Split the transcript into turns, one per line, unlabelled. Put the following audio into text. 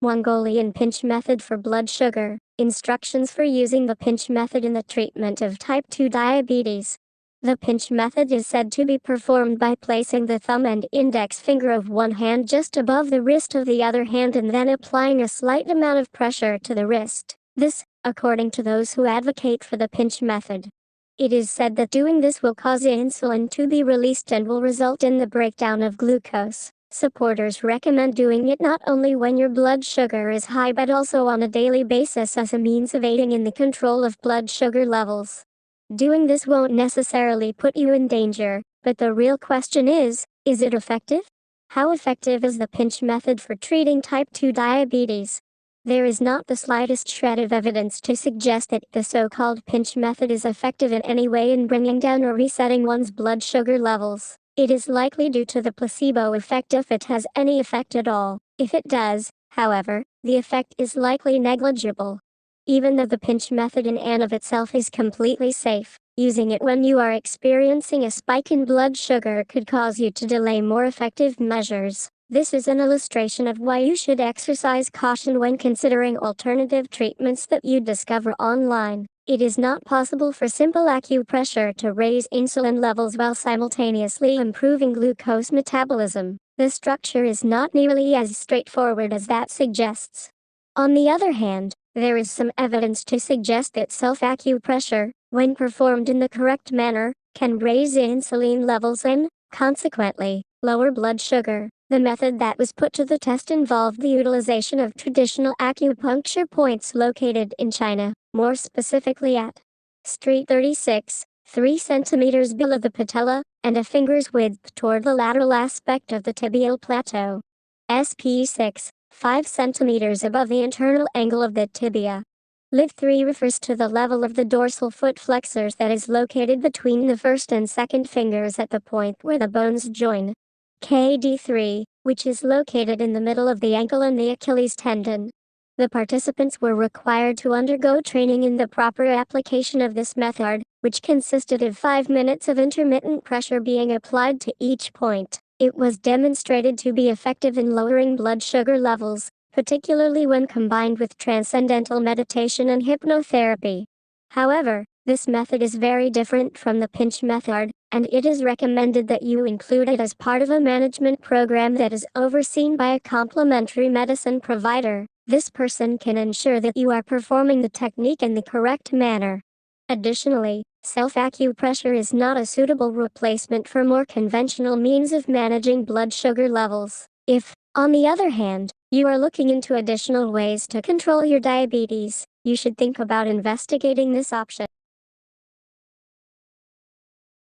Mongolian pinch method for blood sugar. Instructions for using the pinch method in the treatment of type 2 diabetes. The pinch method is said to be performed by placing the thumb and index finger of one hand just above the wrist of the other hand and then applying a slight amount of pressure to the wrist. This, according to those who advocate for the pinch method. It is said that doing this will cause insulin to be released and will result in the breakdown of glucose. Supporters recommend doing it not only when your blood sugar is high but also on a daily basis as a means of aiding in the control of blood sugar levels. Doing this won't necessarily put you in danger, but the real question is it effective? How effective is the pinch method for treating type 2 diabetes? There is not the slightest shred of evidence to suggest that the so-called pinch method is effective in any way in bringing down or resetting one's blood sugar levels. It is likely due to the placebo effect if it has any effect at all. If it does, however, the effect is likely negligible. Even though the pinch method in and of itself is completely safe, using it when you are experiencing a spike in blood sugar could cause you to delay more effective measures. This is an illustration of why you should exercise caution when considering alternative treatments that you discover online. It is not possible for simple acupressure to raise insulin levels while simultaneously improving glucose metabolism. The structure is not nearly as straightforward as that suggests. On the other hand, there is some evidence to suggest that self-acupressure, when performed in the correct manner, can raise insulin levels and, consequently, lower blood sugar. The method that was put to the test involved the utilization of traditional acupuncture points located in China, more specifically at Street 36, 3 centimeters below the patella, and a finger's width toward the lateral aspect of the tibial plateau. SP6, 5 centimeters above the internal angle of the tibia. Liv 3 refers to the level of the dorsal foot flexors that is located between the first and second fingers at the point where the bones join. KD3, which is located in the middle of the ankle and the Achilles tendon. The participants were required to undergo training in the proper application of this method, which consisted of 5 minutes of intermittent pressure being applied to each point. It was demonstrated to be effective in lowering blood sugar levels, particularly when combined with transcendental meditation and hypnotherapy. However, this method is very different from the pinch method, and it is recommended that you include it as part of a management program that is overseen by a complementary medicine provider. This person can ensure that you are performing the technique in the correct manner. Additionally, self-acupressure is not a suitable replacement for more conventional means of managing blood sugar levels. If, on the other hand, you are looking into additional ways to control your diabetes, you should think about investigating this option.